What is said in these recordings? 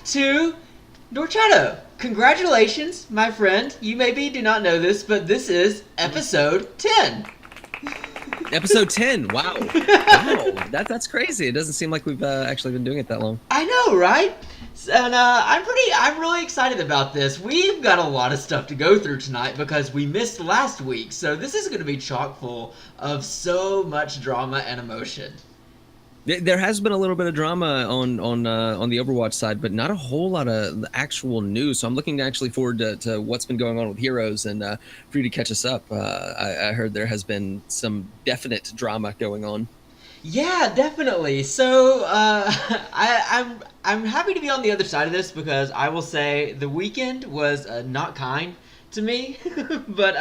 back to Norcetto. Congratulations, my friend. You maybe do not know this, but this is episode 10. Episode 10. Wow. Wow. That's crazy. It doesn't seem like we've actually been doing it that long. I know, right? And I'm really excited about this. We've got a lot of stuff to go through tonight because we missed last week, so this is going to be chock full of so much drama and emotion. There has been a little bit of drama on the Overwatch side, but not a whole lot of actual news. So I'm looking actually forward to what's been going on with Heroes and for you to catch us up. I heard there has been some definite drama going on. Yeah, definitely. So I'm happy to be on the other side of this because I will say the weekend was not kind to me, but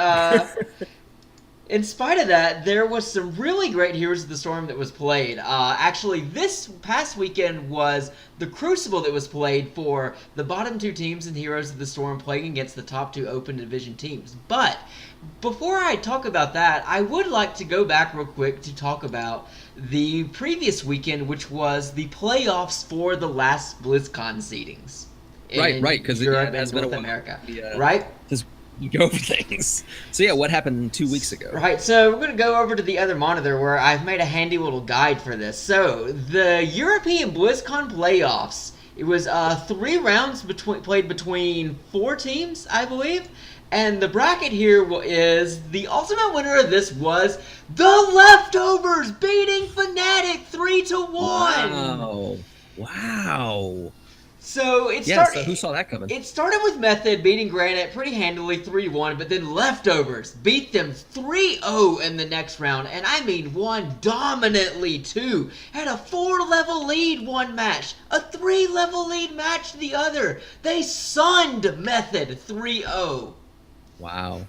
in spite of that, there was some really great Heroes of the Storm that was played. Actually, this past weekend was the Crucible that was played for the bottom two teams in Heroes of the Storm playing against the top two Open Division teams. But before I talk about that, I would like to go back real quick to talk about the previous weekend, which was the playoffs for the last BlizzCon seedings. Right, because Europe and North America, right? You go over things. So yeah, what happened 2 weeks ago? Right, so we're going to go over to the other monitor where I've made a handy little guide for this. So, the European BlizzCon playoffs. It was 3 rounds played between 4 teams, I believe. And the bracket here is the ultimate winner of this was the Leftovers beating Fnatic 3-1. Wow. So so who saw that coming? It started with Method beating Granite pretty handily 3-1, but then Leftovers beat them 3-0 in the next round, and I mean won dominantly too. Had a 4-level lead one match, a 3-level lead match the other. They sunned Method 3-0. Wow.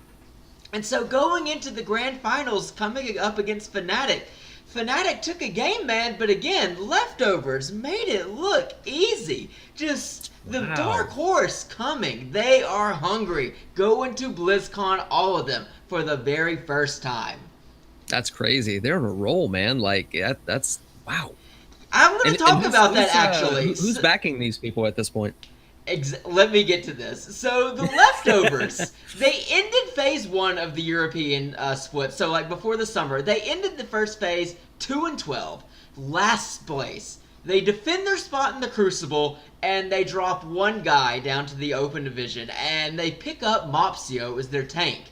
And so going into the grand finals, coming up against Fnatic, Fnatic took a game, man, but again, Leftovers made it look easy. Just the dark horse coming. They are hungry. Going to BlizzCon, all of them, for the very first time. That's crazy. They're on a roll, man. Like, that's wow. I'm going to talk about that, actually. Who's backing these people at this point? Let me get to this. So the Leftovers, they ended phase 1 of the European split. So like before the summer, they ended the first phase 2-12, last place. They defend their spot in the Crucible, and they drop one guy down to the Open Division, and they pick up Mopsio as their tank.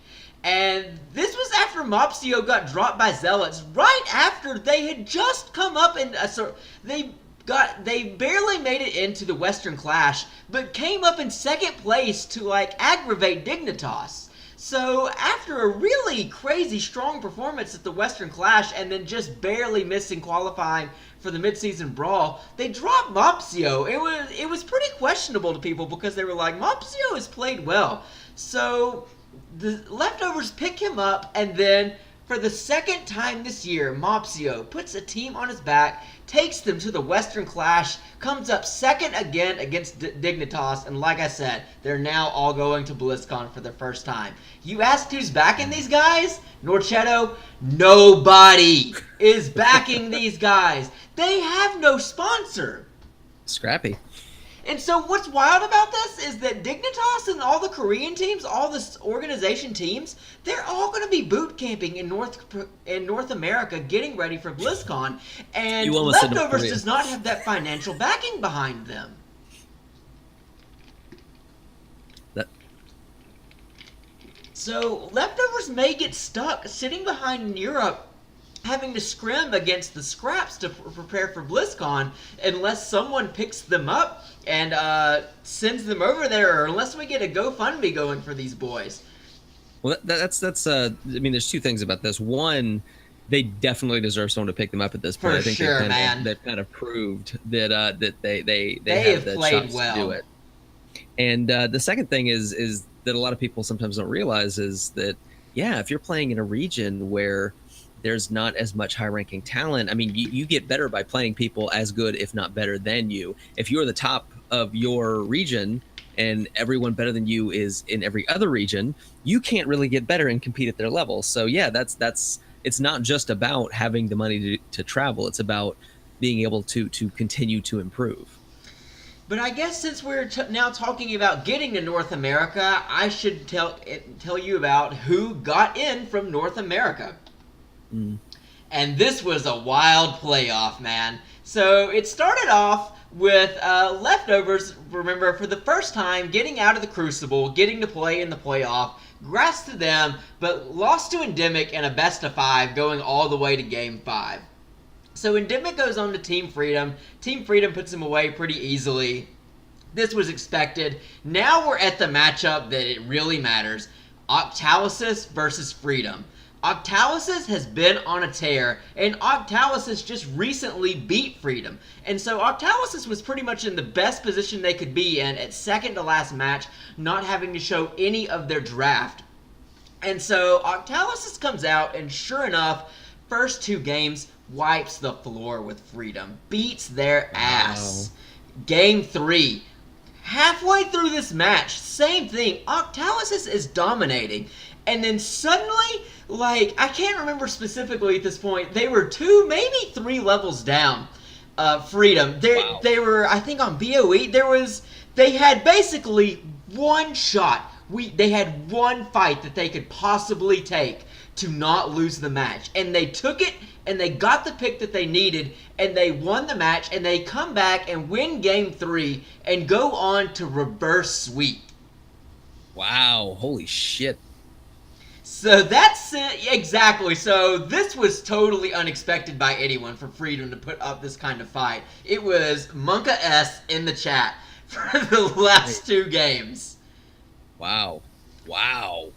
And this was after Mopsio got dropped by Zealots, right after they had just come up in they barely made it into the Western Clash, but came up in second place to like aggravate Dignitas. So after a really crazy strong performance at the Western Clash and then just barely missing qualifying for the midseason brawl, they dropped Mopsio. It was pretty questionable to people because they were like, Mopsio has played well. So the Leftovers pick him up, and then for the second time this year, Mopsio puts a team on his back, takes them to the Western Clash, comes up second again against Dignitas, and like I said, they're now all going to BlizzCon for the first time. You asked who's backing these guys? Norcetto? Nobody is backing these guys. They have no sponsor. Scrappy. And so what's wild about this is that Dignitas and all the Korean teams, all the organization teams, they're all going to be boot camping in North America getting ready for BlizzCon, and Leftovers does not have that financial backing behind them. So Leftovers may get stuck sitting behind in Europe, having to scrim against the scraps to prepare for BlizzCon unless someone picks them up and sends them over there, or unless we get a GoFundMe going for these boys. Well, that's I mean, there's 2 things about this. One, they definitely deserve someone to pick them up at this point. I think they've kind of proved that they have the chops to do it. And the second thing is that a lot of people sometimes don't realize is that, yeah, if you're playing in a region where there's not as much high-ranking talent, I mean, you get better by playing people as good, if not better than you. If you're the top of your region and everyone better than you is in every other region, you can't really get better and compete at their level. So yeah, it's not just about having the money to travel. It's about being able to continue to improve. But I guess since we're now talking about getting to North America, I should tell you about who got in from North America. Mm. And this was a wild playoff, man. So it started off with leftovers, remember, for the first time, getting out of the Crucible, getting to play in the playoff. Congrats to them, but lost to Endemic in a best-of-5, going all the way to Game 5. So Endemic goes on to Team Freedom. Team Freedom puts him away pretty easily. This was expected. Now we're at the matchup that it really matters. Octalysis versus Freedom. Octalysis has been on a tear, and Octalysis just recently beat Freedom. And so Octalysis was pretty much in the best position they could be in at second to last match, not having to show any of their draft. And so Octalysis comes out, and sure enough, first 2 games, wipes the floor with Freedom. Beats their ass. Wow. Game 3. Halfway through this match, same thing. Octalysis is dominating. And then suddenly, like, I can't remember specifically at this point, they were 2, maybe 3 levels down. Freedom. They were, I think on BOE, they had basically one shot. They had one fight that they could possibly take to not lose the match. And they took it, and they got the pick that they needed, and they won the match, and they come back and win Game 3 and go on to reverse sweep. Wow, holy shit. So that's it, exactly. So this was totally unexpected by anyone for Freedom to put up this kind of fight. It was Monka S in the chat for the last 2 games. Wow. Wow.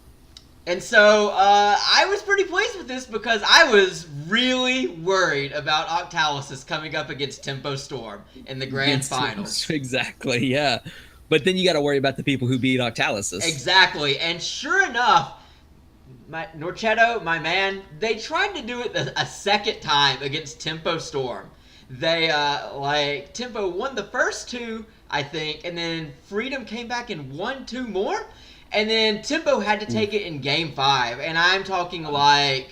And so I was pretty pleased with this because I was really worried about Octalysis coming up against Tempo Storm in the grand finals. Exactly, yeah. But then you got to worry about the people who beat Octalysis. Exactly. And sure enough, Norcetto, my man, they tried to do it a second time against Tempo Storm. They, Tempo won the first 2, I think, and then Freedom came back and won 2 more. And then Tempo had to take it in Game 5. And I'm talking like...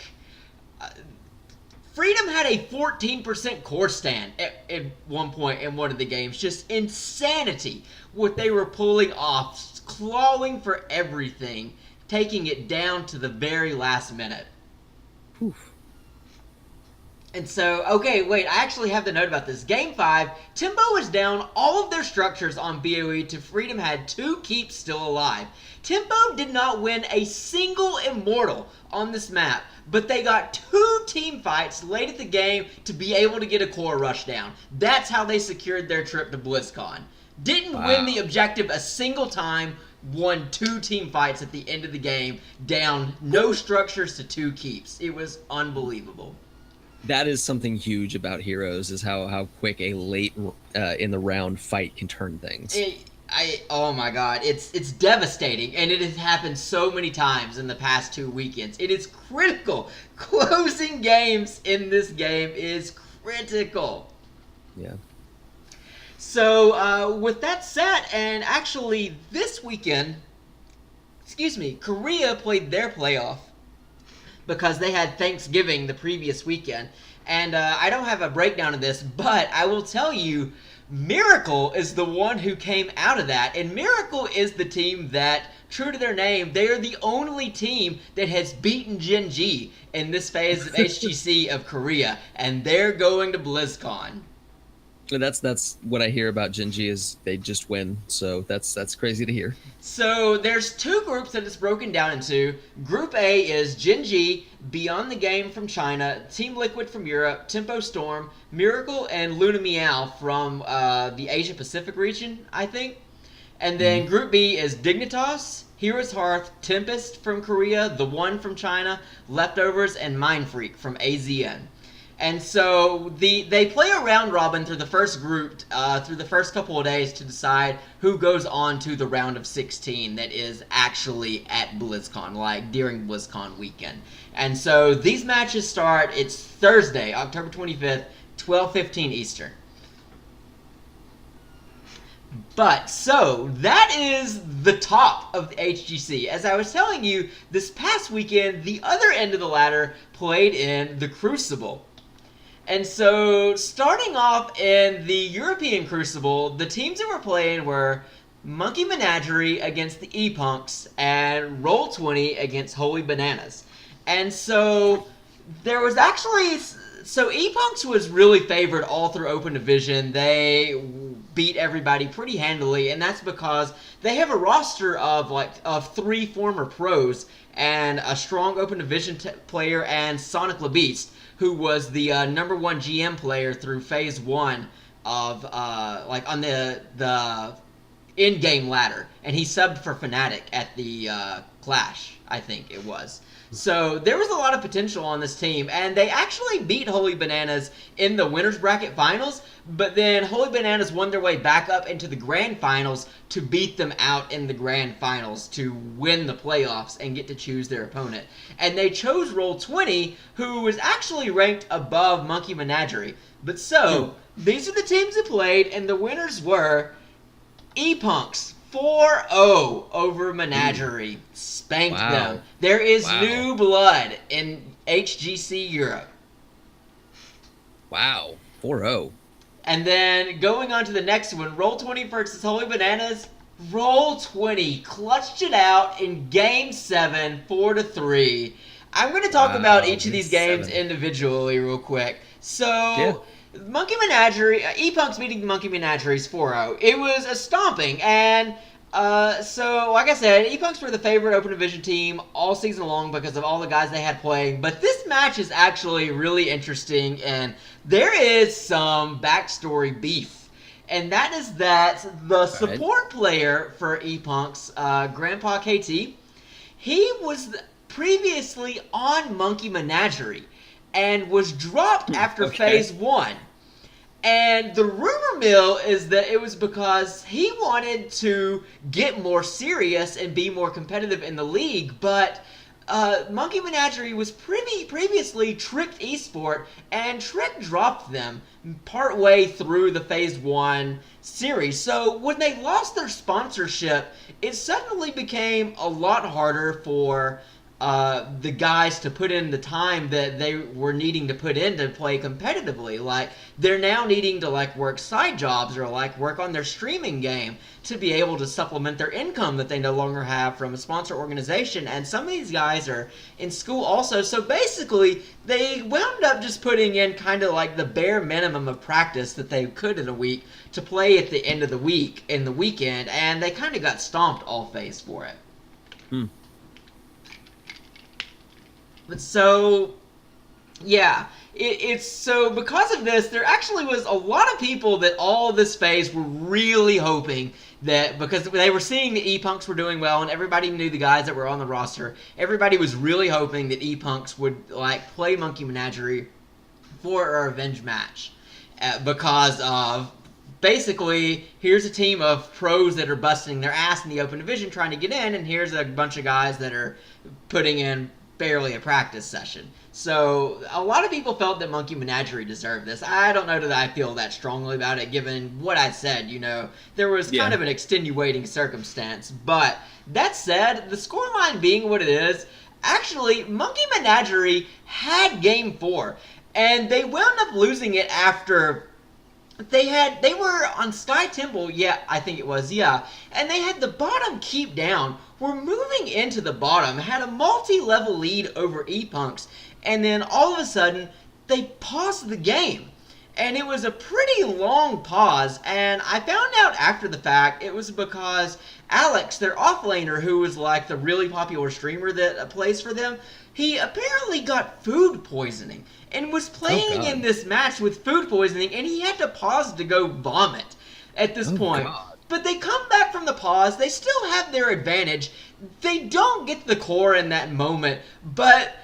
Freedom had a 14% core stand at one point in one of the games. Just insanity what they were pulling off. Clawing for everything. Taking it down to the very last minute. Oof. And so, okay, wait, I actually have the note about this. Game 5, Tempo was down all of their structures on BOE to Freedom had 2 keeps still alive. Tempo did not win a single Immortal on this map, but they got 2 team fights late at the game to be able to get a core rush down. That's how they secured their trip to Blizzcon. Didn't win the objective a single time, won 2 team fights at the end of the game, down no structures to 2 keeps. It was unbelievable. That is something huge about Heroes, is how quick a late in the round fight can turn things. Oh my god, it's devastating, and it has happened so many times in the past 2 weekends. It is critical. Closing games in this game is critical. Yeah. So, with that said, and actually this weekend, Korea played their playoff because they had Thanksgiving the previous weekend. And I don't have a breakdown of this, but I will tell you, Miracle is the one who came out of that. And Miracle is the team that, true to their name, they are the only team that has beaten Gen G in this phase of HGC of Korea. And they're going to BlizzCon. That's what I hear about Gen G is they just win. So that's crazy to hear. So there's 2 groups that it's broken down into. Group A is Gen G, Beyond the Game from China, Team Liquid from Europe, Tempo Storm, Miracle, and Luna Meow from the Asia Pacific region, I think. And then Group B is Dignitas, Heroes Hearth, Tempest from Korea, The One from China, Leftovers, and Mind Freak from AZN. And so they play a round robin through the first group, through the first couple of days to decide who goes on to the round of 16 that is actually at BlizzCon, like during BlizzCon weekend. And so these matches start, it's Thursday, October 25th, 12:15 Eastern. But, so, that is the top of the HGC. As I was telling you, this past weekend, the other end of the ladder played in the Crucible. And so, starting off in the European Crucible, the teams that were playing were Monkey Menagerie against the E-Punks and Roll20 against Holy Bananas. And so, there was actually... So, E-Punks was really favored all through Open Division. They beat everybody pretty handily, and that's because they have a roster of 3 former pros and a strong Open Division player and Sonic LeBeast, who was the number 1 GM player through Phase 1 of, on the in-game ladder. And he subbed for Fnatic at the Clash, I think it was. So there was a lot of potential on this team, and they actually beat Holy Bananas in the Winners Bracket Finals, but then Holy Bananas won their way back up into the Grand Finals to beat them out in the Grand Finals to win the playoffs and get to choose their opponent. And they chose Roll20, who was actually ranked above Monkey Menagerie. But so, these are the teams that played, and the winners were E-Punks. 4-0 over Menagerie. Spanked them. There is new blood in HGC Europe. Wow. 4-0. And then going on to the next one, Roll20 versus Holy Bananas. Roll20 clutched it out in Game 7, 4-3. I'm going to talk about each of these games individually real quick. So... Monkey Menagerie, E-Punks beating Monkey Menagerie's 4-0. It was a stomping, and so, like I said, E-Punks were the favorite Open Division team all season long because of all the guys they had playing, but this match is actually really interesting, and there is some backstory beef, and that is that the support player for E-Punks, Grandpa KT, he was previously on Monkey Menagerie, and was dropped after Phase 1. And the rumor mill is that it was because he wanted to get more serious and be more competitive in the league, but Monkey Menagerie was previously Tricked Esport, and Trick dropped them partway through the Phase 1 series. So when they lost their sponsorship, it suddenly became a lot harder for the guys to put in the time that they were needing to put in to play competitively. Like, they're now needing to, work side jobs or, work on their streaming game to be able to supplement their income that they no longer have from a sponsor organization. And some of these guys are in school also. So basically, they wound up just putting in kind of the bare minimum of practice that they could in a week to play at the end of the week, in the weekend, and they kind of got stomped all phase for it. But so, yeah, it's so because of this, there actually was a lot of people that all this phase were really hoping that, because they were seeing the E-Punks were doing well and everybody knew the guys that were on the roster, everybody was really hoping that E-Punks would play Monkey Menagerie for a revenge match because of basically, here's a team of pros that are busting their ass in the Open Division trying to get in, and here's a bunch of guys that are putting in barely a practice session. So a lot of people felt that Monkey Menagerie deserved this. I don't know that I feel that strongly about it, given what I said. There was kind of an extenuating circumstance. But that said, the scoreline being what it is, actually, Monkey Menagerie had Game 4, and they wound up losing it after they were on Sky Temple, I think it was, and they had the bottom keep down, were moving into the bottom, had a multi-level lead over E-Punks, and then all of a sudden, they paused the game. And it was a pretty long pause, and I found out after the fact it was because Alex, their offlaner, who was the really popular streamer that plays for them, he apparently got food poisoning and was playing in this match with food poisoning, and he had to pause to go vomit at this point. God. But they come back from the pause, they still have their advantage, they don't get the core in that moment, but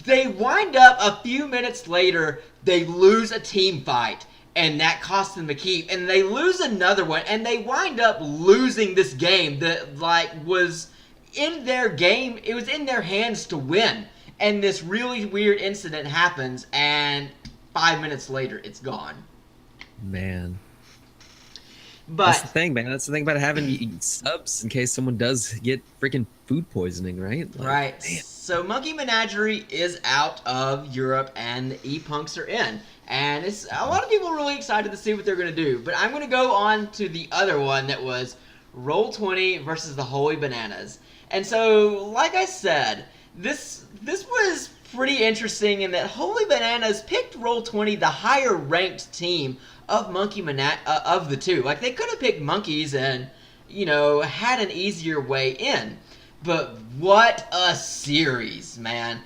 they wind up a few minutes later, they lose a team fight, and that costs them a keep, and they lose another one, and they wind up losing this game that was in their game, it was in their hands to win. And this really weird incident happens, and 5 minutes later, it's gone. Man. But that's the thing, man. That's the thing about having subs in case someone does get freaking food poisoning, right? Right. Man. So Monkey Menagerie is out of Europe, and the E-Punks are in. And it's a lot of people are really excited to see what they're going to do. But I'm going to go on to the other one that was Roll20 versus the Holy Bananas. And so, like I said, this was pretty interesting in that Holy Bananas picked Roll20, the higher ranked team of of the two. Like, they could have picked Monkeys and, had an easier way in. But what a series, man.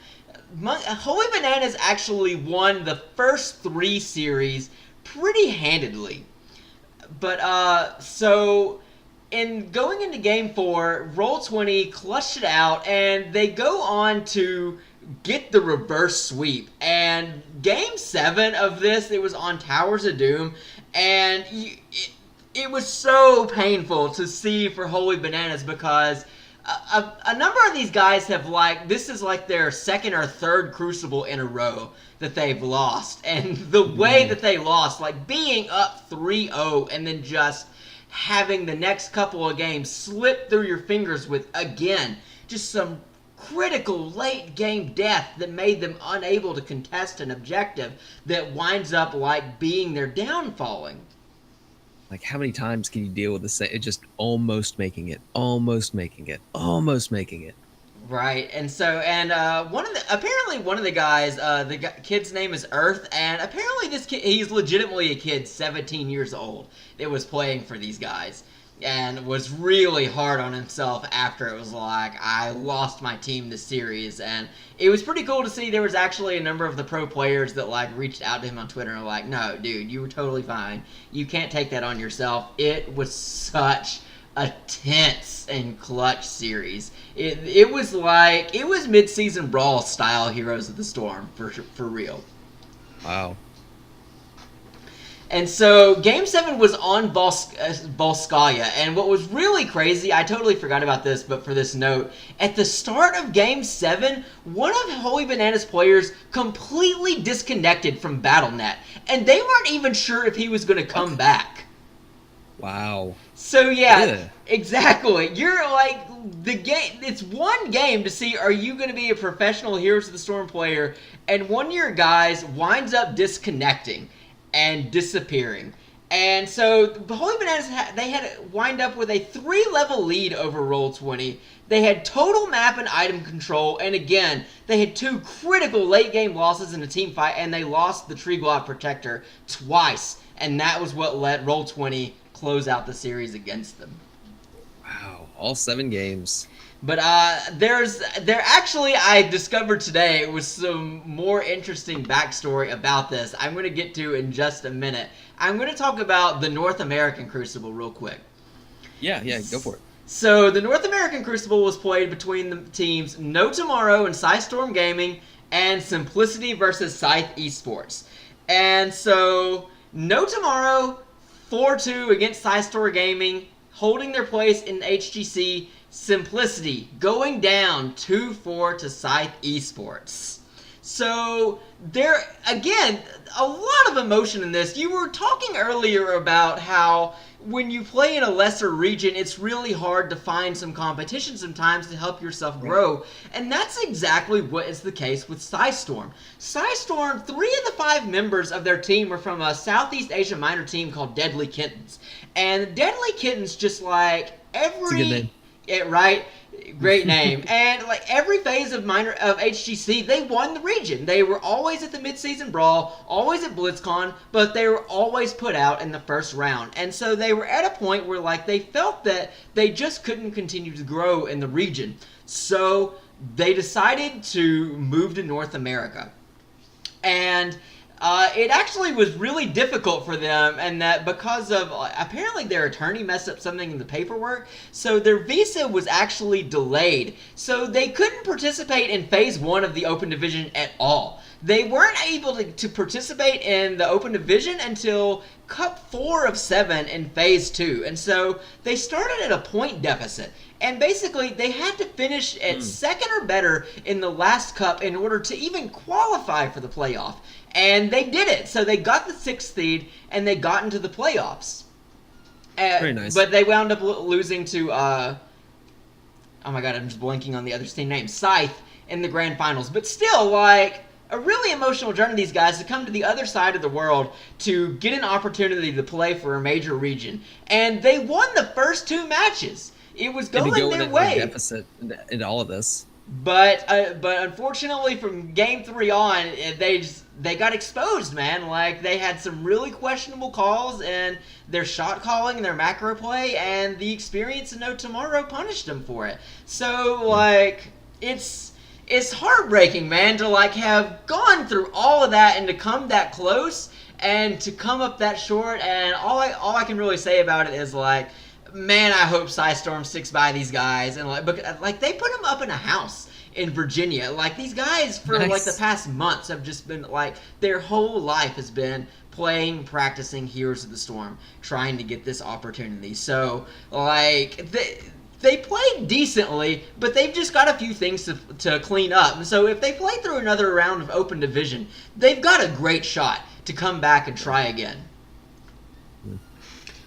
Holy Bananas actually won the first 3 series pretty handedly. But, so, in going into Game 4, Roll20 clutched it out, and they go on to get the reverse sweep. And Game 7 of this, it was on Towers of Doom, and it was so painful to see for Holy Bananas because a number of these guys have, this is their second or third Crucible in a row that they've lost. And the way that they lost, being up 3-0 and then just having the next couple of games slip through your fingers with, again, just some critical late game death that made them unable to contest an objective that winds up being their downfalling. How many times can you deal with the same? Just almost making it, almost making it, almost making it. Right, and so, apparently one of the guys, kid's name is Earth, and apparently this kid, he's legitimately a kid 17 years old that was playing for these guys, and was really hard on himself after it was I lost my team this series, and it was pretty cool to see there was actually a number of the pro players that, reached out to him on Twitter and were no, dude, you were totally fine. You can't take that on yourself. It was such a tense and clutch series. It was mid-season brawl style Heroes of the Storm for real. Wow. And so Game 7 was on Volskaya, and what was really crazy, I totally forgot about this, but for this note, at the start of Game 7, one of Holy Bananas' players completely disconnected from BattleNet, and they weren't even sure if he was going to come back. Wow. So yeah, exactly. You're the game. It's one game to see are you going to be a professional Heroes of the Storm player, and one of your guys winds up disconnecting and disappearing. And so the Holy Bananas they had wind up with a 3-level lead over Roll20. They had total map and item control, and again, they had 2 critical late game losses in a team fight, and they lost the Tree Glot Protector twice, and that was what let Roll20 close out the series against them. Wow, all 7 games. But I discovered today was some more interesting backstory about this I'm going to get to in just a minute. I'm going to talk about the North American Crucible real quick. Yeah, go for it. So the North American Crucible was played between the teams No Tomorrow and Psystorm Gaming and Simplicity versus Scythe Esports. And so No Tomorrow 4-2 against Psystorm Gaming, holding their place in HGC. Simplicity going down 2-4 to Scythe Esports. So there, again, a lot of emotion in this. You were talking earlier about how when you play in a lesser region, it's really hard to find some competition sometimes to help yourself grow. Right. And that's exactly what is the case with Psystorm. Psystorm, 3 of the 5 members of their team were from a Southeast Asia minor team called Deadly Kittens. And Deadly Kittens, just every... It's a good name. Right? Great name. And every phase of HGC, they won the region. They were always at the mid-season brawl, always at Blizzcon, but they were always put out in the first round. And so they were at a point where they felt that they just couldn't continue to grow in the region. So they decided to move to North America. And it actually was really difficult for them, and that because of apparently their attorney messed up something in the paperwork, so their visa was actually delayed. So they couldn't participate in Phase 1 of the Open Division at all. They weren't able to participate in the Open Division until Cup 4 of 7 in Phase 2. And so they started at a point deficit. And basically, they had to finish at second or better in the last cup in order to even qualify for the playoff. And they did it. So they got the 6th seed, and they got into the playoffs. Very nice. But they wound up losing to, oh my god, I'm just blanking on the other team name, Scythe, in the grand finals. But still, a really emotional journey, these guys, to come to the other side of the world to get an opportunity to play for a major region. And they won the first 2 matches. It was going their way. Deficit into all of this. But unfortunately, from game 3 on, they got exposed, man. Like, they had some really questionable calls in their shot calling and their macro play, and the experience of No Tomorrow punished them for it. So, like, it's heartbreaking, man, to, like, have gone through all of that and to come that close and to come up that short. And all I can really say about it is, like, man, I hope Psystorm sticks by these guys. And like they put them up in a house in Virginia. Like, these guys for like the past months have just been like, their whole life has been playing, practicing Heroes of the Storm, trying to get this opportunity. So, like, they played decently, but they've just got a few things to clean up. And so if they play through another round of Open Division, they've got a great shot to come back and try again.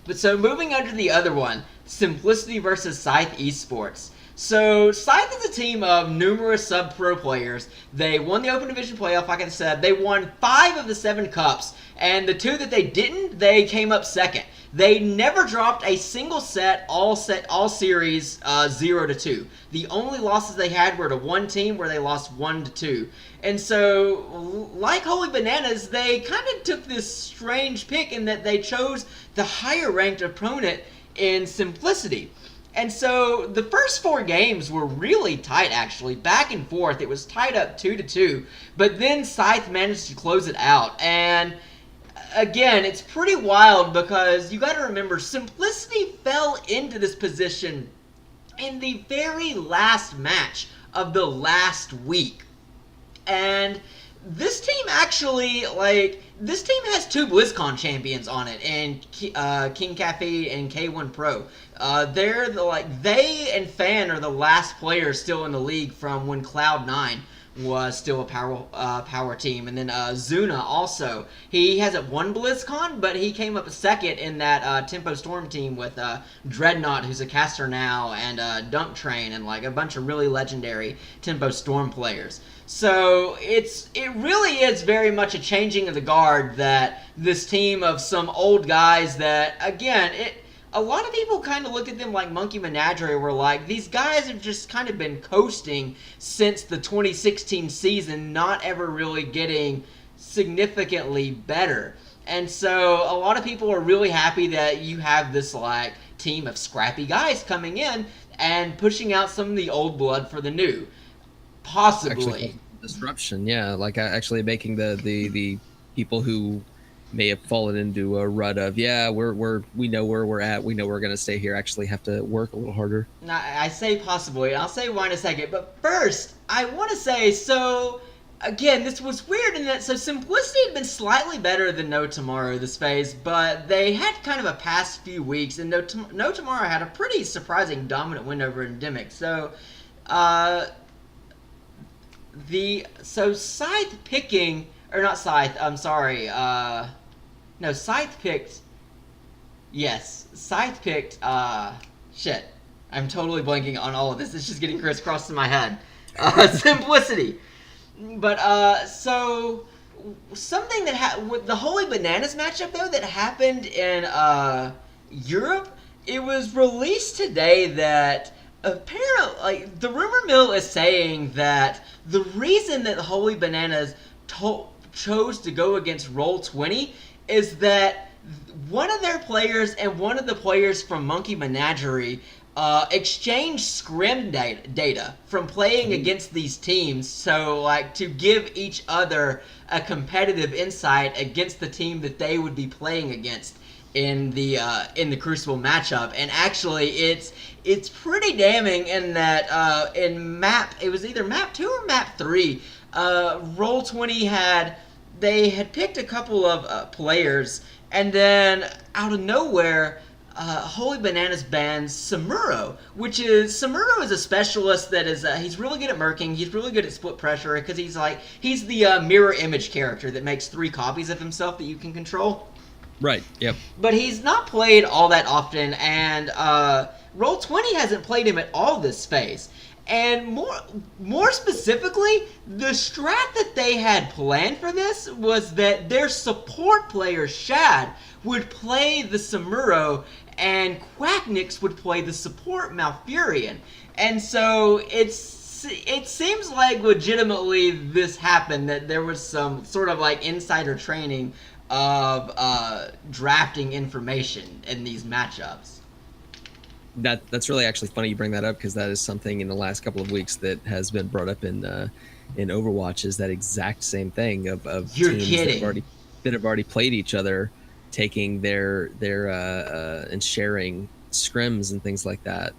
But so moving on to the other one, Simplicity versus Scythe Esports. So Scythe is a team of numerous sub-pro players. They won the Open Division playoff, like I said. They won 5 of the 7 cups, and the 2 that they didn't, they came up second. They never dropped a single set, all series 0-2. The only losses they had were to one team where they lost 1-2. And so, like Holy Bananas, they kind of took this strange pick in that they chose the higher ranked opponent in Simplicity. And so the first 4 games were really tight, actually, back and forth. It was tied up 2-2, but then Scythe managed to close it out. And again, it's pretty wild because you got to remember, Simplicity fell into this position in the very last match of the last week. And this team actually, like, this team has 2 Blizzcon champions on it, and King Cafe and K1 Pro. They're they and Fan are the last players still in the league from when Cloud9 was still a power team. And then Zuna also. He hasn't won Blizzcon, but he came up second in that Tempo Storm team with Dreadnought, who's a caster now, and Dunk Train, and like a bunch of really legendary Tempo Storm players. So it really is very much a changing of the guard, that this team of some old guys that, again, a lot of people kind of look at them like Monkey Menagerie, where like, these guys have just kind of been coasting since the 2016 season, not ever really getting significantly better. And so a lot of people are really happy that you have this like team of scrappy guys coming in and pushing out some of the old blood for the new. Possibly. Actually, disruption, yeah. Like, actually making the people who may have fallen into a rut of, yeah, we know where we're at, we know we're going to stay here, actually have to work a little harder. Now, I say possibly, and I'll say why in a second, but first, I want to say, so, again, this was weird in that, so Simplicity had been slightly better than No Tomorrow this phase, but they had kind of a past few weeks, and No Tomorrow had a pretty surprising dominant win over Endemic. So, Scythe picking, or not Scythe, I'm sorry, no, Scythe picked, yes, Scythe picked, shit, I'm totally blanking on all of this, it's just getting crisscrossed in my head, Simplicity. But, so, something that with the Holy Bananas matchup, though, that happened in, Europe, it was released today that apparently, like, the rumor mill is saying that the reason that the Holy Bananas chose to go against Roll20 is that one of their players and one of the players from Monkey Menagerie exchanged scrim data from playing against these teams, so like to give each other a competitive insight against the team that they would be playing against in the Crucible matchup. And actually it's pretty damning in that in it was either map 2 or map 3, Roll20 had picked a couple of players, and then out of nowhere Holy Bananas bans Samuro, Samuro is a specialist that is, he's really good at murking, he's really good at split pressure, because he's the mirror image character that makes 3 copies of himself that you can control. Right, yep. But he's not played all that often, and Roll20 hasn't played him at all this phase. And more specifically, the strat that they had planned for this was that their support player, Shad, would play the Samuro, and Quacknix would play the support Malfurion. And so it seems like legitimately this happened, that there was some sort of like insider training of drafting information in these matchups. That's really actually funny you bring that up, because that is something in the last couple of weeks that has been brought up in Overwatch, is that exact same thing of You're teams kidding. that have already played each other, taking their and sharing scrims and things like that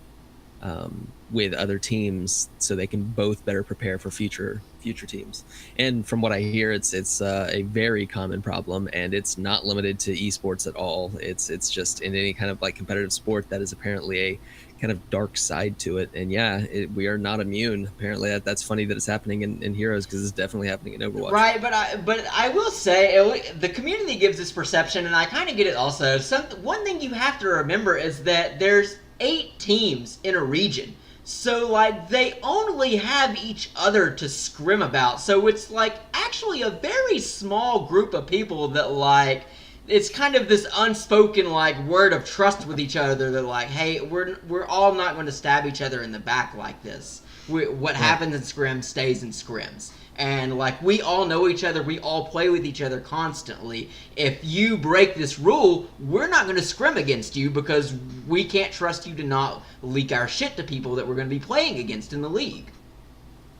with other teams, so they can both better prepare for future teams. And from what I hear, it's a very common problem, and it's not limited to esports at all. It's just in any kind of like competitive sport that is apparently a kind of dark side to it. And yeah, we are not immune. Apparently, that's funny that it's happening in Heroes, because it's definitely happening in Overwatch. Right, but I will say the community gives this perception, and I kind of get it also. One thing you have to remember is that there's 8 teams in a region. So, like, they only have each other to scrim about. So it's, like, actually a very small group of people that, like, it's kind of this unspoken, like, word of trust with each other. They're like, hey, we're all not going to stab each other in the back like this. What happens in scrims stays in scrims. And, like, we all know each other. We all play with each other constantly. If you break this rule, we're not going to scrim against you, because we can't trust you to not leak our shit to people that we're going to be playing against in the league.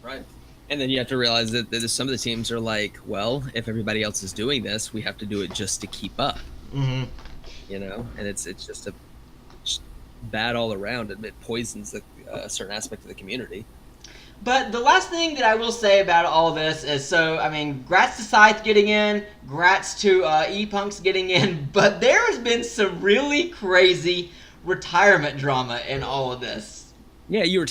Right. And then you have to realize that some of the teams are like, well, if everybody else is doing this, we have to do it just to keep up. Mm-hmm. You know? And it's just bad all around, and it poisons a certain aspect of the community. But the last thing that I will say about all this is, so, I mean, grats to Scythe getting in, grats to E-Punks getting in, but there has been some really crazy retirement drama in all of this. Yeah, you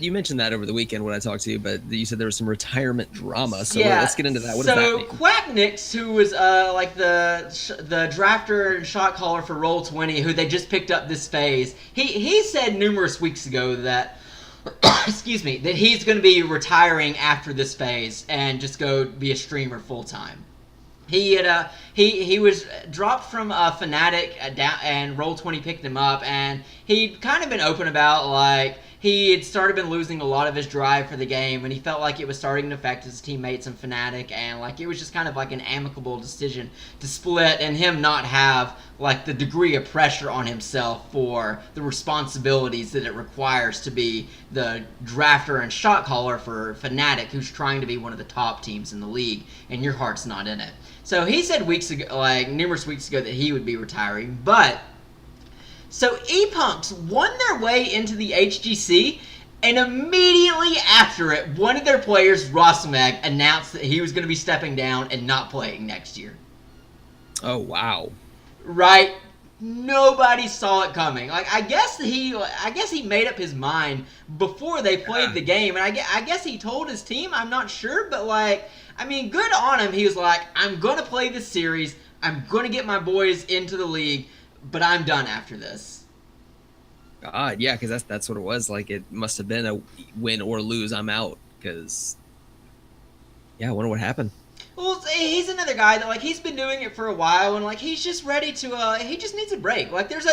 you mentioned that over the weekend when I talked to you, but you said there was some retirement drama, so yeah, let's get into that. What does that mean? So, Quacknix, who was like the drafter and shot caller for Roll20, who they just picked up this phase, he said numerous weeks ago that excuse me, that he's going to be retiring after this phase and just go be a streamer full time. He was dropped from Fnatic and Roll20 picked him up, and he'd kind of been open about, like, he had been losing a lot of his drive for the game, and he felt like it was starting to affect his teammates in Fnatic, and, like, it was just kind of like an amicable decision to split and him not have, like, the degree of pressure on himself for the responsibilities that it requires to be the drafter and shot caller for Fnatic, who's trying to be one of the top teams in the league, and your heart's not in it. So he said numerous weeks ago, that he would be retiring, but so E-Punks won their way into the HGC, and immediately after it, one of their players, Rosmag, announced that he was going to be stepping down and not playing next year. Oh, wow. Right? Nobody saw it coming. Like, I guess he made up his mind before they played the game, and I guess he told his team. I'm not sure, but, like, I mean, good on him. He was like, I'm going to play this series. I'm going to get my boys into the league, but I'm done after this. God, yeah, because that's what it was. Like, it must have been a win or lose, I'm out. Because, yeah, I wonder what happened. Well, he's another guy that, like, he's been doing it for a while, and, like, he's just ready to, he just needs a break. Like, there's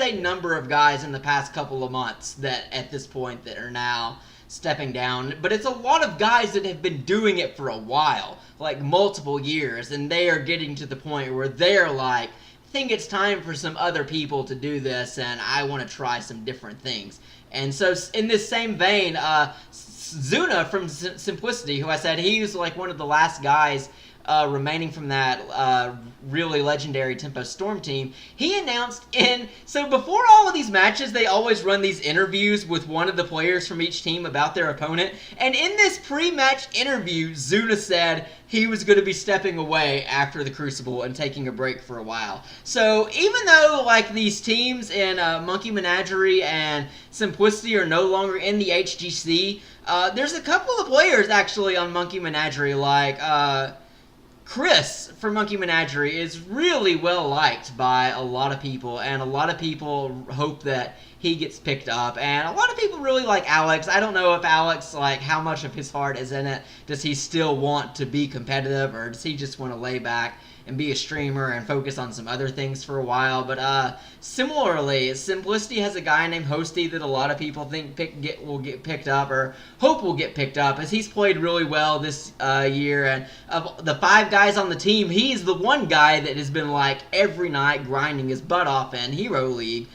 a number of guys in the past couple of months that, at this point, that are now stepping down, but it's a lot of guys that have been doing it for a while, like, multiple years, and they are getting to the point where they're like, I think it's time for some other people to do this, and I want to try some different things. And so, in this same vein, Zuna from Simplicity, who I said he was like one of the last guys remaining from that really legendary Tempo Storm team, he announced so before all of these matches, they always run these interviews with one of the players from each team about their opponent, and in this pre-match interview, Zuna said he was going to be stepping away after the Crucible and taking a break for a while. So even though, like, these teams in Monkey Menagerie and Simplicity are no longer in the HGC, there's a couple of players actually on Monkey Menagerie, like Chris from Monkey Menagerie is really well liked by a lot of people, and a lot of people hope that he gets picked up, and a lot of people really like Alex. I don't know if Alex, like, how much of his heart is in it. Does he still want to be competitive, or does he just want to lay back and be a streamer and focus on some other things for a while? But similarly, Simplicity has a guy named Hosty that a lot of people think will get picked up, or hope will get picked up, as he's played really well this year. And of the 5 guys on the team, he's the one guy that has been, like, every night grinding his butt off in Hero League,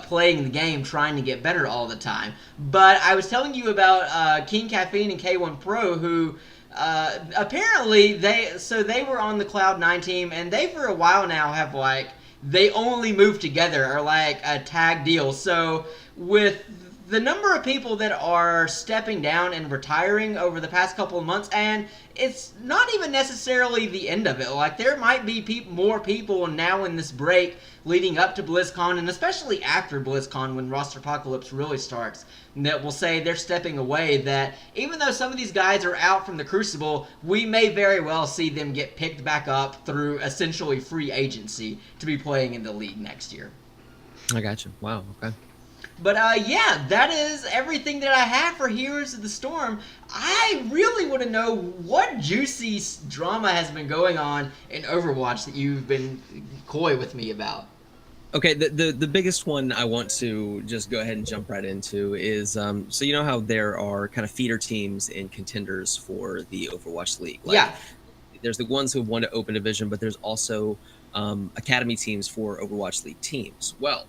playing the game, trying to get better all the time. But I was telling you about King Caffeine and K1 Pro, who apparently they were on the Cloud9 team, and they for a while now have, like, they only move together, or like a tag deal. So with the number of people that are stepping down and retiring over the past couple of months, and it's not even necessarily the end of it. Like, there might be more people now in this break leading up to BlizzCon, and especially after BlizzCon when Roster Apocalypse really starts, that will say they're stepping away, that even though some of these guys are out from the Crucible, we may very well see them get picked back up through essentially free agency to be playing in the league next year. I got you. Wow, okay. But yeah, that is everything that I have for Heroes of the Storm. I really want to know what juicy drama has been going on in Overwatch that you've been coy with me about. Okay, the biggest one I want to just go ahead and jump right into is, so you know how there are kind of feeder teams and contenders for the Overwatch League? Like, yeah. There's the ones who have won to Open Division, but there's also Academy teams for Overwatch League teams. Well,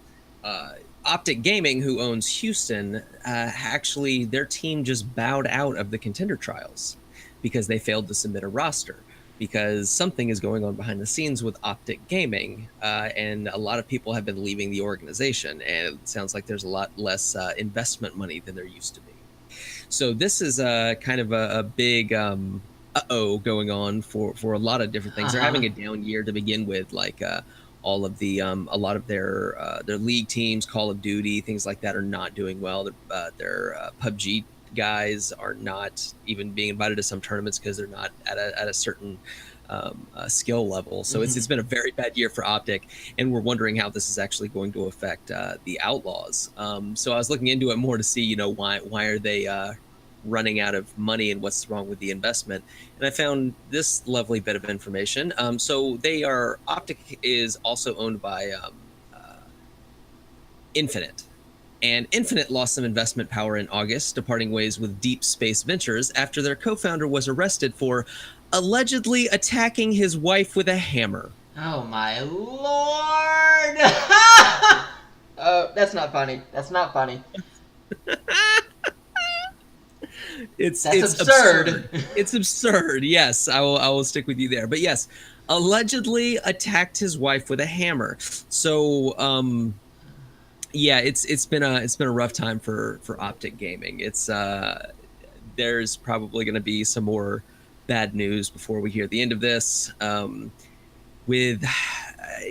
Optic Gaming, who owns Houston, actually, their team just bowed out of the contender trials because they failed to submit a roster, because something is going on behind the scenes with Optic Gaming, and a lot of people have been leaving the organization, and it sounds like there's a lot less investment money than there used to be. So this is kind of a big uh-oh going on for a lot of different things. They're having a down year to begin with, like all of the a lot of their league teams, Call of Duty, things like that, are not doing well. Their PUBG guys are not even being invited to some tournaments because they're not at a certain skill level. So it's been a very bad year for Optic, and we're wondering how this is actually going to affect the Outlaws. So I was looking into it more to see, why are they running out of money and what's wrong with the investment. And I found this lovely bit of information. So Optic is also owned by Infinite. And Infinite lost some investment power in August, departing ways with Deep Space Ventures after their co-founder was arrested for allegedly attacking his wife with a hammer. Oh my lord! Oh, that's not funny. That's not funny. It's absurd. It's absurd. Yes, I will stick with you there. But yes, allegedly attacked his wife with a hammer. So yeah, it's been a rough time for Optic Gaming. It's there's probably going to be some more bad news before we hear the end of this.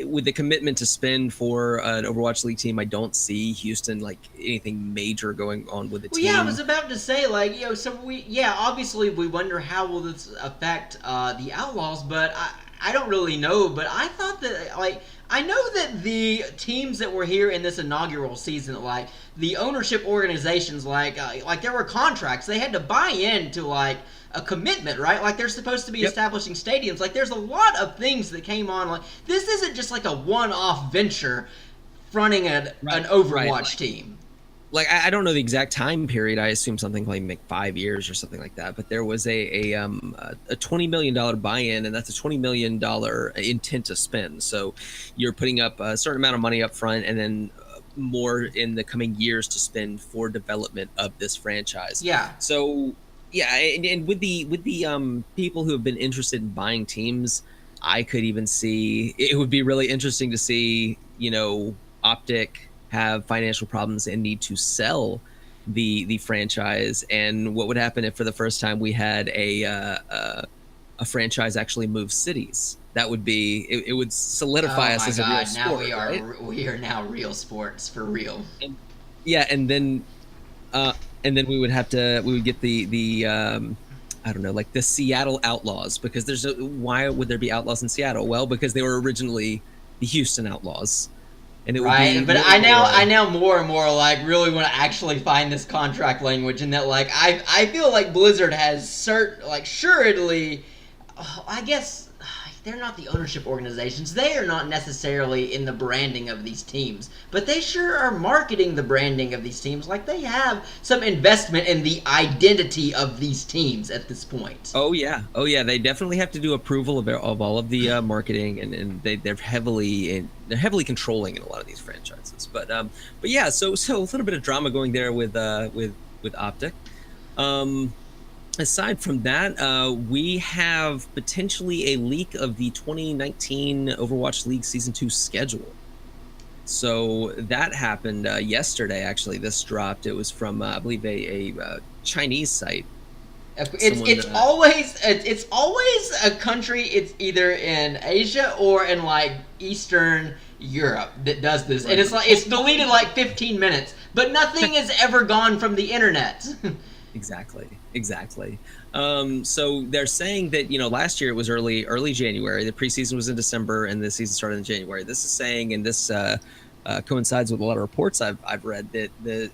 With the commitment to spend for an Overwatch League team, I don't see Houston like anything major going on with the team. Yeah, I was about to say, like, so obviously we wonder how will this affect the Outlaws, but I don't really know. But I thought that, like, I know that the teams that were here in this inaugural season, like the ownership organizations, like there were contracts. They had to buy into like a commitment, right? Like they're supposed to be establishing stadiums. Like there's a lot of things that came on. Like this isn't just like a one-off venture fronting an Overwatch team. Like I don't know the exact time period. I assume something like 5 years or something like that. But there was a $20 million buy-in, and that's a $20 million intent to spend. So you're putting up a certain amount of money up front, and then more in the coming years to spend for development of this franchise. Yeah. So yeah, and with the people who have been interested in buying teams, I could even see it would be really interesting to see Optic have financial problems and need to sell the franchise, and what would happen if for the first time we had a franchise actually move cities. That would be it would solidify us as a real sport. Now we are now real sports for real. And then we would get the I don't know, like the Seattle Outlaws, because why would there be Outlaws in Seattle? Well, because they were originally the Houston Outlaws. And it would be But really I now more and more like really want to actually find this contract language, and that like I feel like Blizzard has suredly, I guess they're not the ownership organizations. They are not necessarily in the branding of these teams, but they sure are marketing the branding of these teams. Like they have some investment in the identity of these teams at this point. Oh yeah, they definitely have to do approval of all of the marketing, and they're heavily controlling in a lot of these franchises. But yeah, so a little bit of drama going there with Optic. Aside from that, we have potentially a leak of the 2019 Overwatch League Season 2 schedule. So that happened yesterday, actually. This dropped. It was from, I believe, a Chinese site. It's always a country. It's either in Asia or in like Eastern Europe that does this, right. And it's deleted like 15 minutes, but nothing is ever gone from the internet. Exactly. So they're saying that, last year it was early January. The preseason was in December, and the season started in January. This is saying, and this coincides with a lot of reports I've read, that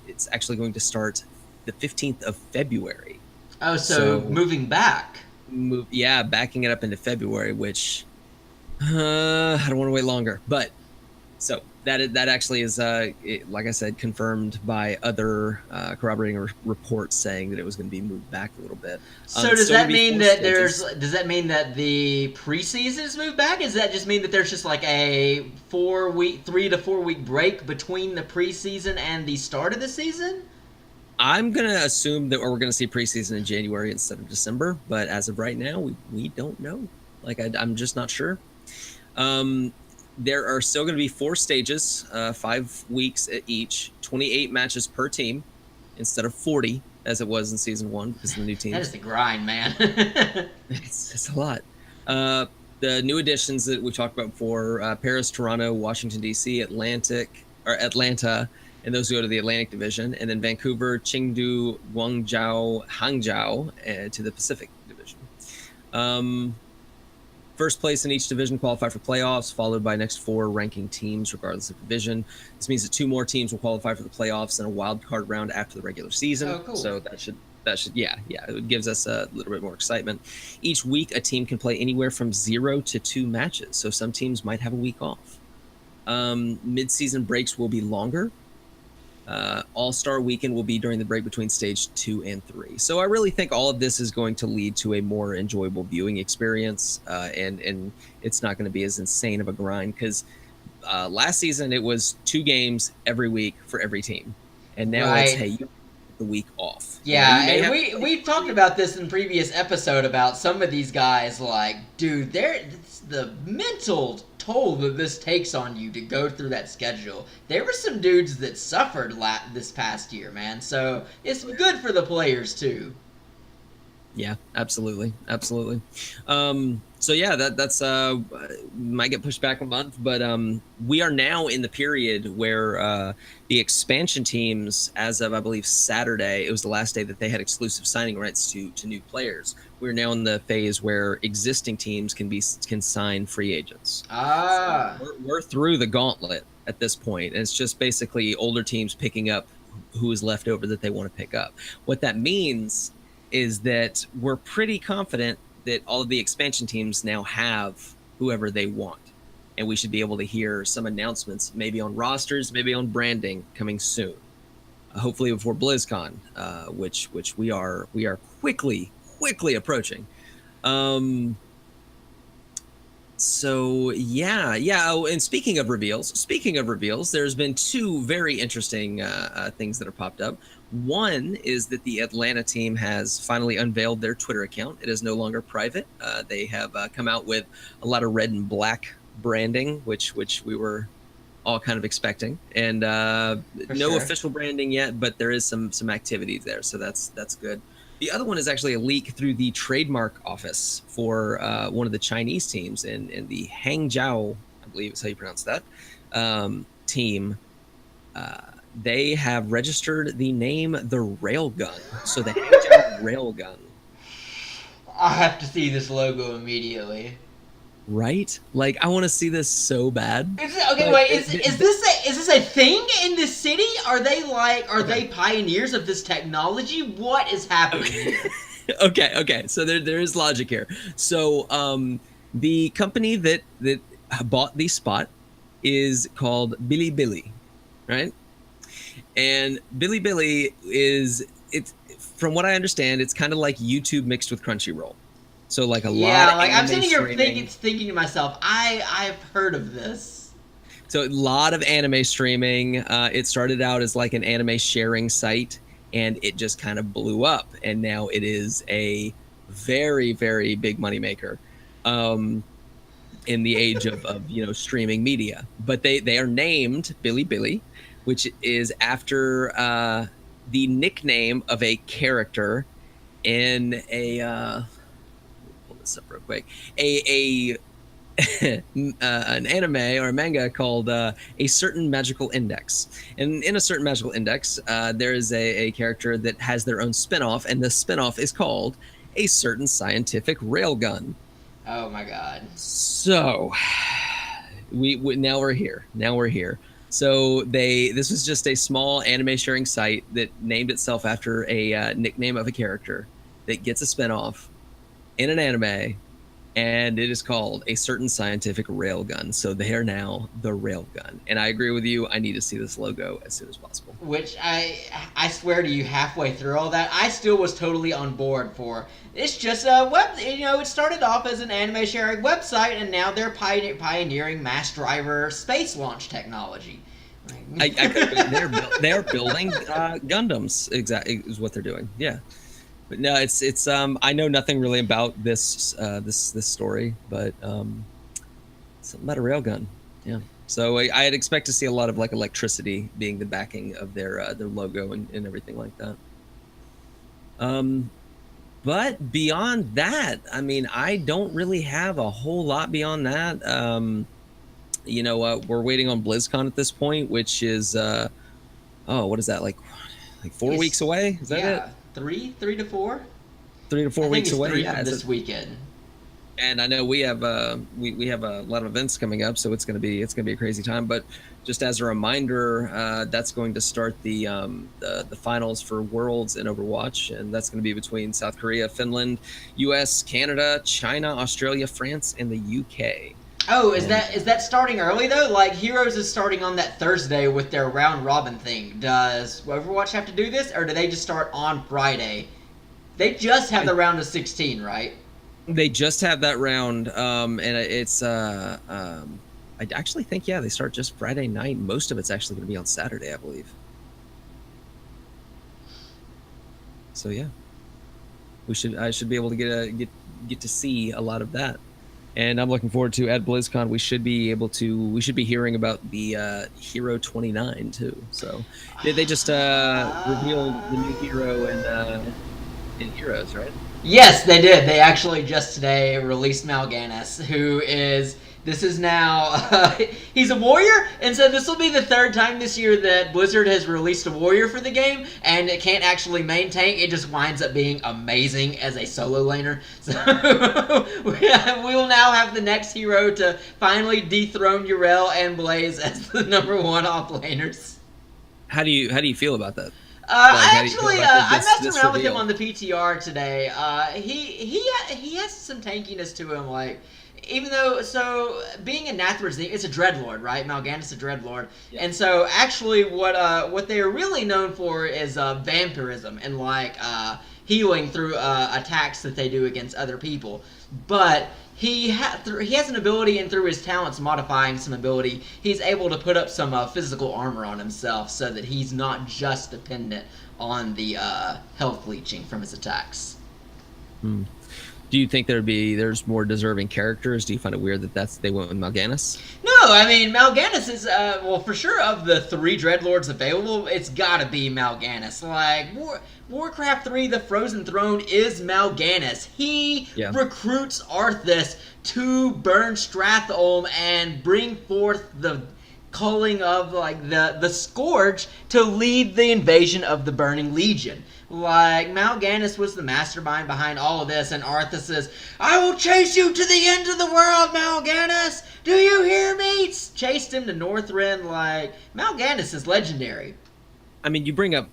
it's actually going to start the 15th of February. Oh, so moving back. Backing it up into February, which I don't want to wait longer. But so that actually is, like I said, confirmed by other corroborating reports saying that it was going to be moved back a little bit. So does that mean that the preseason is moved back? Does that just mean that there's just like a 3 to 4 week break between the preseason and the start of the season? I'm going to assume that we're going to see preseason in January instead of December, but as of right now, we don't know. Like, I'm just not sure. There are still going to be 4 stages, 5 weeks at each, 28 matches per team instead of 40 as it was in Season 1 because of the new teams. That is the grind, man. It's a lot. The new additions that we talked about before, Paris, Toronto, Washington, D.C., Atlanta, and those go to the Atlantic Division, and then Vancouver, Chengdu, Guangzhou, Hangzhou to the Pacific Division. First place in each division qualify for playoffs, followed by next 4 ranking teams, regardless of division. This means that 2 more teams will qualify for the playoffs and a wild card round after the regular season. Oh, cool. So that should it gives us a little bit more excitement. Each week, a team can play anywhere from 0 to 2 matches. So some teams might have a week off. Mid-season breaks will be longer. All-Star Weekend will be during the break between stage 2 and 3. So I really think all of this is going to lead to a more enjoyable viewing experience, and it's not going to be as insane of a grind because last season it was 2 games every week for every team, and now it's hey, you the week off. Yeah, and we've talked about this in previous episode about some of these guys. Like, dude, it's the mental toll that this takes on you to go through that schedule. There were some dudes that suffered this past year, man. So it's good for the players too. Yeah, absolutely. So yeah, that's might get pushed back a month, but we are now in the period where the expansion teams, as of I believe Saturday, it was the last day that they had exclusive signing rights to new players. We're now in the phase where existing teams can sign free agents. So we're through the gauntlet at this point, and it's just basically older teams picking up who is left over that they want to pick up. What that means is that we're pretty confident that all of the expansion teams now have whoever they want, and we should be able to hear some announcements, maybe on rosters, maybe on branding, coming soon. Hopefully before BlizzCon, which we are quickly approaching. So yeah. Oh, and speaking of reveals, there's been 2 very interesting things that have popped up. One is that the Atlanta team has finally unveiled their Twitter account. It is no longer private. They have come out with a lot of red and black branding, which we were all kind of expecting, and official branding yet, but there is some activity there, so that's good. The other one is actually a leak through the trademark office for one of the Chinese teams, and the Hangzhou, I believe is how you pronounce that, team. They have registered the name the Railgun. So the Hangzhou Railgun. I have to see this logo immediately. Right? Like, I want to see this so bad. Is this a thing in this city? Are they pioneers of this technology? What is happening here? Okay. So there is logic here. So the company that bought the spot is called Bilibili, right? And Bilibili it's from what I understand, it's kind of like YouTube mixed with Crunchyroll. So like a lot of I'm sitting here thinking to myself, I've heard of this. So a lot of anime streaming. It started out as like an anime sharing site, and it just kind of blew up, and now it is a very, very big moneymaker in the age of streaming media. But they are named Bilibili, which is after the nickname of a character in a pull this up real quick, an anime or a manga called A Certain Magical Index. And in A Certain Magical Index, there is a character that has their own spinoff, and the spinoff is called A Certain Scientific Railgun. Oh my god. So we now we're here. So this was just a small anime sharing site that named itself after a nickname of a character that gets a spinoff in an anime, and it is called A Certain Scientific Railgun. So they are now the Railgun. And I agree with you. I need to see this logo as soon as possible. Which I swear to you, halfway through all that, I still was totally on board for. It's just a web. It started off as an anime sharing website, and now they're pioneering mass driver space launch technology. They're building Gundams. Exactly is what they're doing. Yeah. But no, it's I know nothing really about this story, but something about a railgun. Yeah. So I'd expect to see a lot of like electricity being the backing of their logo and everything like that. But beyond that, I mean, I don't really have a whole lot beyond that. We're waiting on BlizzCon at this point, which is what is that, like 4 weeks away? Is that it? 3 to 4? 3 to 4 weeks away. Yeah, this weekend. And I know we have we have a lot of events coming up, so it's gonna be a crazy time. But just as a reminder, that's going to start the finals for Worlds in Overwatch, and that's going to be between South Korea, Finland, U.S., Canada, China, Australia, France, and the UK. Oh, is that starting early though? Like Heroes is starting on that Thursday with their round robin thing. Does Overwatch have to do this, or do they just start on Friday? They just have the round of 16, right? They just have that round, and it's I actually think they start just Friday night. Most of it's actually going to be on Saturday, I believe. So yeah, I should be able to get to see a lot of that. And I'm looking forward to at BlizzCon. We should be hearing about the Hero 29 too. So they just revealed the new hero in Heroes, right? Yes, they did. They actually just today released Mal'Ganis, who is. This is now, he's a warrior, and so this will be the third time this year that Blizzard has released a warrior for the game, and it can't actually main tank. It just winds up being amazing as a solo laner. So we will now have the next hero to finally dethrone Yrel and Blaze as the #1 off laners. How do you feel about that? I messed around with him on the PTR today. He has some tankiness to him, like. Even though, being a Nathrid's, it's a Dreadlord, right? Mal'Ganis is a Dreadlord. Yeah. And so, actually, what they are really known for is vampirism and, healing through attacks that they do against other people. But he has an ability, and through his talents modifying some ability, he's able to put up some physical armor on himself so that he's not just dependent on the health leeching from his attacks. Hmm. Do you think there's more deserving characters? Do you find it weird that they went with Mal'Ganis? No, I mean Mal'Ganis is for sure of the 3 Dreadlords available, it's got to be Mal'Ganis. Like Warcraft 3: The Frozen Throne is Mal'Ganis. He recruits Arthas to burn Stratholme and bring forth the calling of like the Scourge to lead the invasion of the Burning Legion. Like, Mal'Ganis was the mastermind behind all of this, and Arthas says, "I will chase you to the end of the world, Mal'Ganis! Do you hear me?" Chased him to Northrend. Like, Mal'Ganis is legendary. I mean, you bring up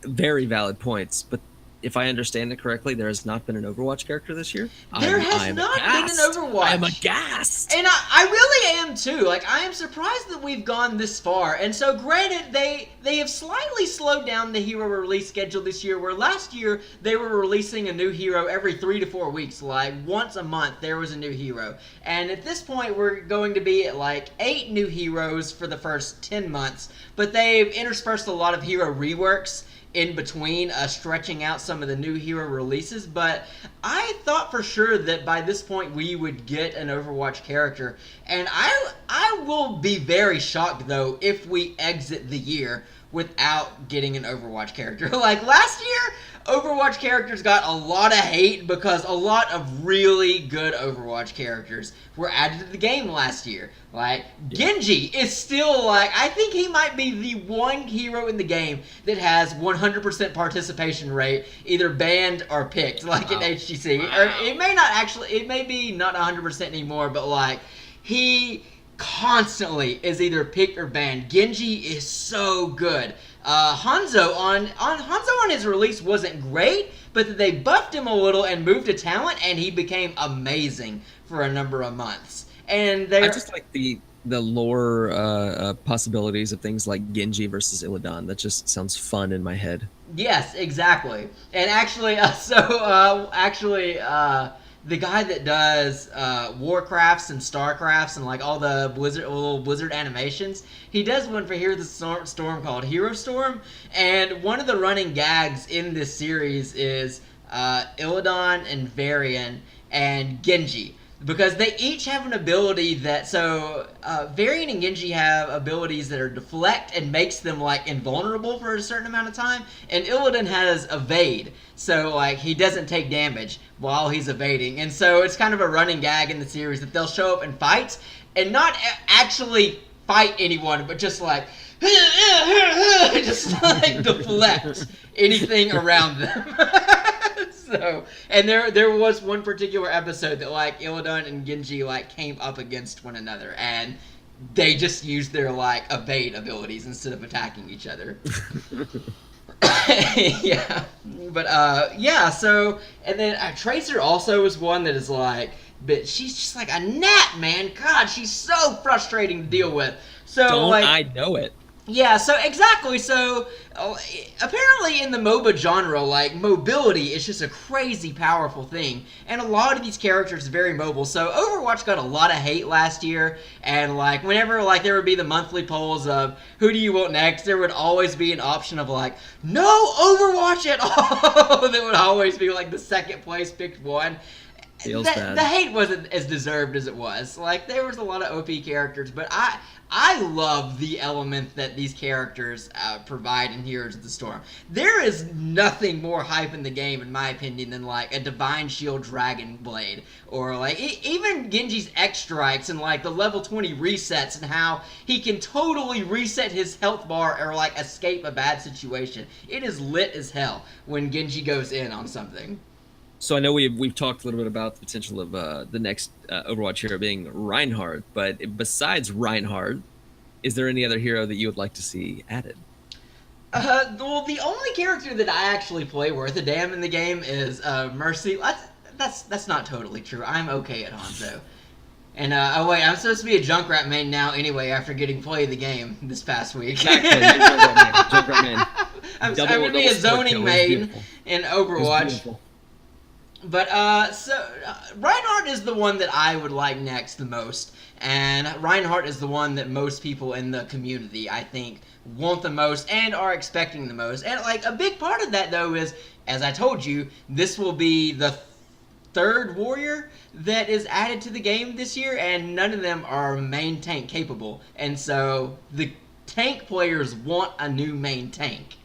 very valid points, but if I understand it correctly, there has not been an Overwatch character this year. There has not been an Overwatch. I'm aghast. And I really am too. Like, I am surprised that we've gone this far. And so, granted, they have slightly slowed down the hero release schedule this year, where last year they were releasing a new hero every 3 to 4 weeks. Like, once a month there was a new hero. And at this point, we're going to be at like 8 new heroes for the first 10 months. But they've interspersed a lot of hero reworks in between, stretching out some of the new hero releases, but I thought for sure that by this point we would get an Overwatch character, and I will be very shocked though if we exit the year without getting an Overwatch character. Like, last year, Overwatch characters got a lot of hate because a lot of really good Overwatch characters were added to the game last year. Like, Genji is still, like, I think he might be the one hero in the game that has 100% participation rate, either banned or picked, like in HGC. Or it may not actually, it may be not 100% anymore, but like, he constantly is either picked or banned. Genji is so good. Hanzo on his release wasn't great, but they buffed him a little and moved to talent, and he became amazing for a number of months. And I just like the lore possibilities of things like Genji versus Illidan. That just sounds fun in my head. Yes, exactly. And actually, the guy that does Warcrafts and Starcrafts and like all the little Blizzard animations, he does one for Heroes of the Storm called Hero Storm, and one of the running gags in this series is Illidan and Varian and Genji. Because they each have an ability that, Varian and Genji have abilities that are deflect and makes them, like, invulnerable for a certain amount of time, and Illidan has evade, so, like, he doesn't take damage while he's evading, and so it's kind of a running gag in the series that they'll show up in fights, and not actually fight anyone, but just, like, just, like, deflect anything around them. So, and there was one particular episode that, like, Illidan and Genji, like, came up against one another, and they just used their, like, evade abilities instead of attacking each other. Yeah. But, yeah, so, and then Tracer also is one that is, like, but she's just like a gnat, man. God, she's so frustrating to deal with. So, Don't like, I know it. Yeah, so exactly. So apparently in the MOBA genre, like, mobility is just a crazy powerful thing, and a lot of these characters are very mobile. So Overwatch got a lot of hate last year, and like whenever like there would be the monthly polls of who do you want next, there would always be an option of like no Overwatch at all. That would always be like the second place picked one. Feels bad. The hate wasn't as deserved as it was. Like, there was a lot of OP characters, but I love the element that these characters provide in Heroes of the Storm. There is nothing more hype in the game, in my opinion, than, like, a Divine Shield Dragon Blade. Or, like, even Genji's X Strikes and, like, the level 20 resets and how he can totally reset his health bar or, like, escape a bad situation. It is lit as hell when Genji goes in on something. So I know we've talked a little bit about the potential of the next Overwatch hero being Reinhardt, but besides Reinhardt, is there any other hero that you would like to see added? Well, the only character that I actually play worth a damn in the game is Mercy. That's not totally true. I'm okay at Hanzo. And, oh wait, I'm supposed to be a Junkrat main now anyway after getting play of the game this past week. Junkrat main. I'm going to be a zoning main in Overwatch. But, Reinhardt is the one that I would like next the most. And Reinhardt is the one that most people in the community, I think, want the most and are expecting the most. And, like, a big part of that, though, is, as I told you, this will be the third warrior that is added to the game this year, and none of them are main tank capable. And so, the tank players want a new main tank.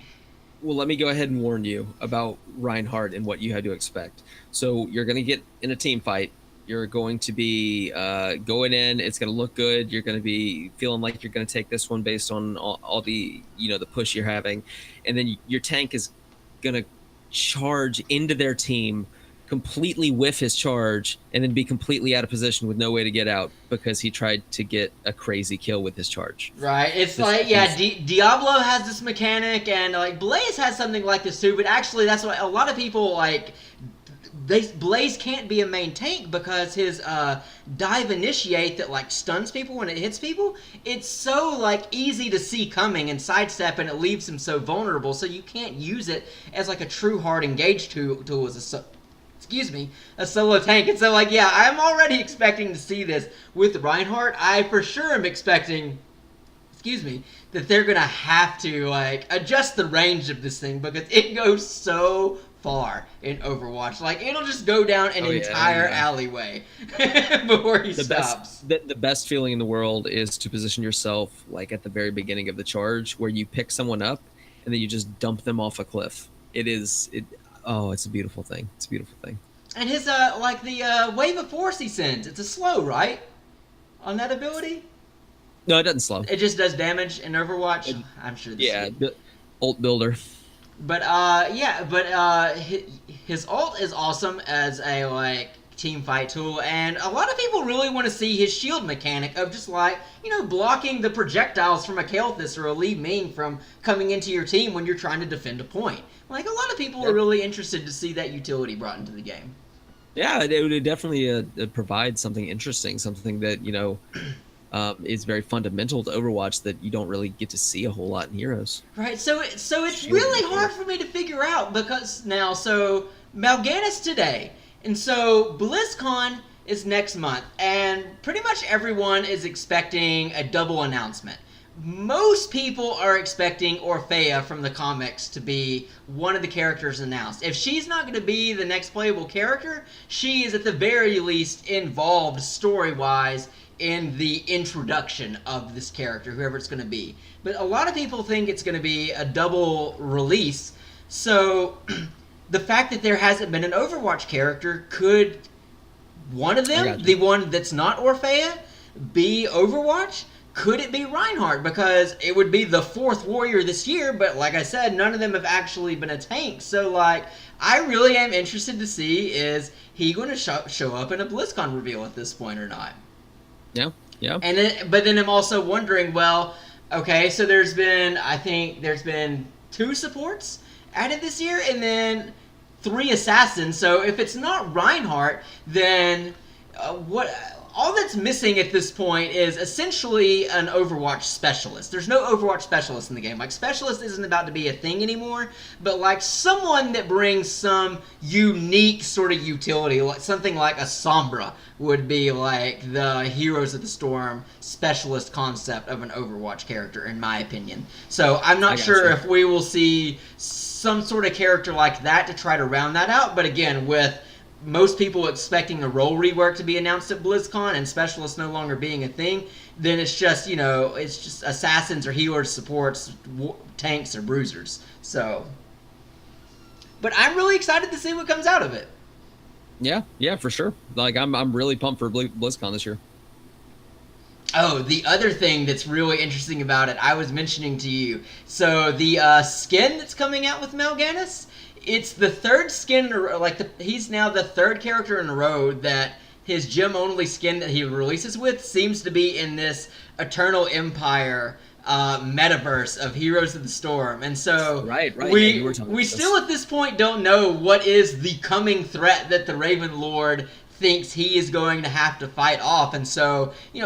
Well, let me go ahead and warn you about Reinhardt and what you had to expect. So you're going to get in a team fight, You're going to be going in. It's going to look good. You're going to be feeling like you're going to take this one based on all the the push you're having, and then your tank is going to charge into their team, completely whiff his charge, and then be completely out of position with no way to get out because he tried to get a crazy kill with his charge. Right. It's Diablo has this mechanic, and like Blaze has something like this too. But actually, that's why a lot of people like. Blaze can't be a main tank because his dive initiate that like stuns people when it hits people, it's so like easy to see coming and sidestep, and it leaves him so vulnerable, so you can't use it as like a true hard engage tool as a solo tank. And so like, yeah, I'm already expecting to see this with Reinhardt. I for sure am expecting that they're gonna have to like adjust the range of this thing because it goes so far in Overwatch. Like, it'll just go down an entire alleyway before he stops. The best feeling in the world is to position yourself like at the very beginning of the charge, where you pick someone up and then you just dump them off a cliff. It's a beautiful thing. It's a beautiful thing. And his like the wave of force he sends, it's a slow, right? On that ability? No, it doesn't slow. It just does damage in Overwatch. I'm sure. Ult builder. But his ult is awesome as a like team fight tool, and a lot of people really want to see his shield mechanic of just like blocking the projectiles from a Kael'thas or a Li Ming from coming into your team when you're trying to defend a point. Like, a lot of people are really interested to see that utility brought into the game. Yeah, it would definitely provide something interesting, something that is very fundamental to Overwatch that you don't really get to see a whole lot in Heroes. Right, so it's really hard for me to figure out because now, so Mal'Ganis today, and so Blizzcon is next month, and pretty much everyone is expecting a double announcement. Most people are expecting Orphea from the comics to be one of the characters announced. If she's not going to be the next playable character, she is at the very least involved story-wise in the introduction of this character, whoever it's going to be. But a lot of people think it's going to be a double release, so the fact that there hasn't been an Overwatch character, could one of them, the one that's not Orphea, be Overwatch? Could it be Reinhardt? Because it would be the fourth warrior this year, but like I said, none of them have actually been a tank. So, like, I really am interested to see, is he going to show up in a BlizzCon reveal at this point or not? Yeah. But then I'm also wondering, well, okay, so there's been 2 supports added this year, and then 3 assassins. So if it's not Reinhardt, then what? All that's missing at this point is essentially an Overwatch specialist. There's no Overwatch specialist in the game. Like, specialist isn't about to be a thing anymore, but like someone that brings some unique sort of utility, like something like a Sombra would be like the Heroes of the Storm specialist concept of an Overwatch character, in my opinion. So I'm not sure if we will see some sort of character like that to try to round that out, but again, with most people expecting a role rework to be announced at BlizzCon and specialists no longer being a thing, then it's just, it's just assassins or healers, supports, tanks, or bruisers. So, but I'm really excited to see what comes out of it. Yeah, for sure. Like, I'm really pumped for BlizzCon this year. Oh, the other thing that's really interesting about it, I was mentioning to you. So the skin that's coming out with Mal'Ganis, it's the 3rd skin in a row. He's now the 3rd character in a row that his gem-only skin that he releases with seems to be in this Eternal Empire metaverse of Heroes of the Storm. And so we still at this point don't know what is the coming threat that the Raven Lord thinks he is going to have to fight off. And so, 3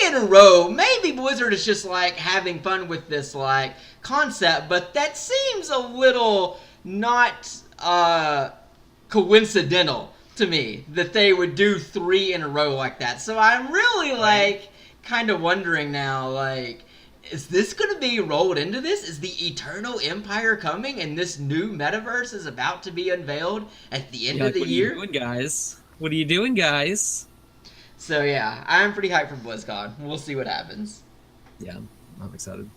in a row, maybe Blizzard is just like having fun with this like concept, but that seems a little not coincidental to me that they would do 3 in a row like that. So I'm really kind of wondering now, like, is this going to be rolled into this? Is the Eternal Empire coming and this new metaverse is about to be unveiled at the end of the year? What are you doing, guys? So yeah, I'm pretty hyped for BlizzCon. We'll see what happens. Yeah, I'm excited.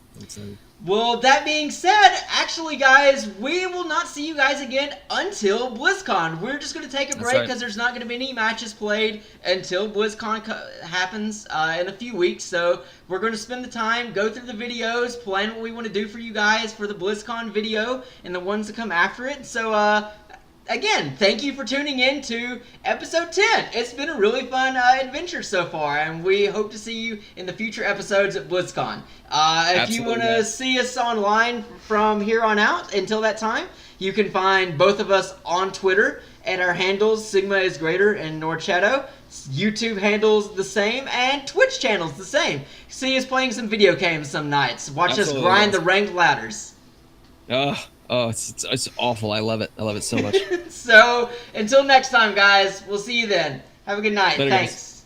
Well, that being said, actually, guys, we will not see you guys again until BlizzCon. We're just going to take a break because there's not going to be any matches played until BlizzCon happens in a few weeks. So we're going to spend the time, go through the videos, plan what we want to do for you guys for the BlizzCon video and the ones that come after it. So, again, thank you for tuning in to episode 10. It's been a really fun adventure so far, and we hope to see you in the future episodes at BlizzCon. If you want to see us online from here on out until that time, you can find both of us on Twitter at our handles Sigma is Greater and Norcetto. YouTube handles the same, and Twitch channels the same. See us playing some video games some nights. Watch us grind the ranked ladders. Oh, it's awful. I love it. I love it so much. So, until next time, guys. We'll see you then. Have a good night. Thanks.